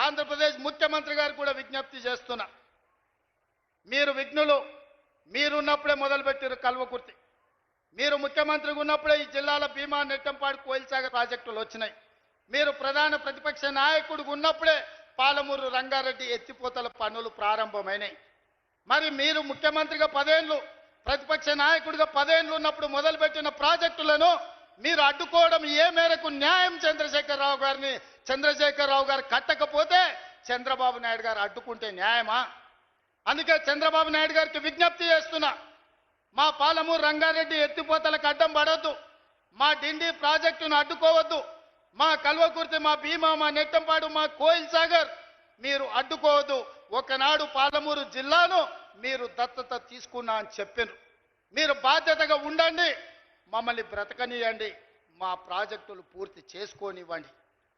ఆంధ్రప్రదేశ్ ముఖ్యమంత్రి గారు కూడా విజ్ఞప్తి చేస్తున్నా, మీరు విఘ్నులు, మీరున్నప్పుడే మొదలుపెట్టారు కల్వకుర్తి. మీరు ముఖ్యమంత్రిగా ఉన్నప్పుడే ఈ జిల్లాల భీమా, నెట్టంపాడు, కోయిల్సాగర్ ప్రాజెక్టులు వచ్చినాయి. మీరు ప్రధాన ప్రతిపక్ష నాయకుడిగా ఉన్నప్పుడే పాలమూరు రంగారెడ్డి ఎత్తిపోతల పనులు ప్రారంభమైనాయి. మరి మీరు ముఖ్యమంత్రిగా 10 ఏళ్ళు, ప్రతిపక్ష నాయకుడిగా 10 ఏళ్ళు ఉన్నప్పుడు మొదలుపెట్టిన ప్రాజెక్టులను మీరు అడ్డుకోవడం ఏ మేరకు న్యాయం? చంద్రశేఖరరావు గారు కట్టకపోతే చంద్రబాబు నాయుడు గారు అడ్డుకుంటే న్యాయమా? అందుకే చంద్రబాబు నాయుడు గారికి విజ్ఞప్తి చేస్తున్నా, మా పాలమూరు రంగారెడ్డి ఎత్తిపోతలకు అడ్డం పడవద్దు, మా డిండి ప్రాజెక్టును అడ్డుకోవద్దు, మా కల్వకుర్తి, మా భీమా, మా నెట్టంపాడు, మా కోయిల్సాగర్ మీరు అడ్డుకోవద్దు. ఒకనాడు పాలమూరు జిల్లాను మీరు దత్తత తీసుకున్నా అని చెప్పారు. మీరు బాధ్యతగా ఉండండి, మమ్మల్ని బ్రతకనియండి, మా ప్రాజెక్టులు పూర్తి చేసుకోనివ్వండి.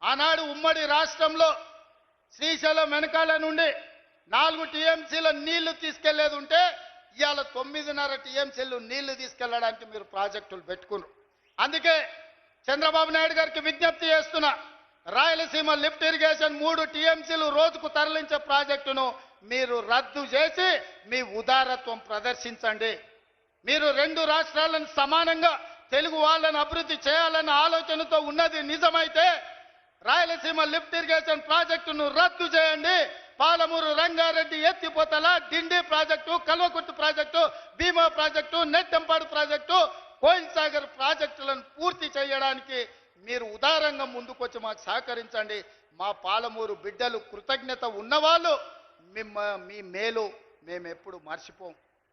ఆనాడు ఉమ్మడి రాష్ట్రంలో శ్రీశైలం వెనకాల నుండి 4 టీఎంసీల నీళ్లు తీసుకెళ్లేది ఉంటే ఇవాళ 9.5 టీఎంసీలు నీళ్లు తీసుకెళ్లడానికి మీరు ప్రాజెక్టులు పెట్టుకున్నారు. అందుకే చంద్రబాబు నాయుడు గారికి విజ్ఞప్తి చేస్తున్నా, రాయలసీమ లిఫ్ట్ ఇరిగేషన్ 3 టీఎంసీలు రోజుకు తరలించే ప్రాజెక్టును మీరు రద్దు చేసి మీ ఉదారత్వం ప్రదర్శించండి. మీరు 2 రాష్ట్రాలను సమానంగా తెలుగు వాళ్ళని అభివృద్ధి చేయాలన్న ఆలోచనతో ఉన్నది నిజమైతే రాయలసీమ లిఫ్ట్ ఇరిగేషన్ ప్రాజెక్టును రద్దు చేయండి. పాలమూరు రంగారెడ్డి ఎత్తిపోతల, డిండి ప్రాజెక్టు, కల్వకుర్తి ప్రాజెక్టు, భీమా ప్రాజెక్టు, నెట్టంపాడు ప్రాజెక్టు, కోయిల్సాగర్ ప్రాజెక్టులను పూర్తి చేయడానికి మీరు ఉదారంగా ముందుకొచ్చి మాకు సహకరించండి. మా పాలమూరు బిడ్డలు కృతజ్ఞత ఉన్నవాళ్ళు మీ మేలు మేము ఎప్పుడు మర్చిపోం.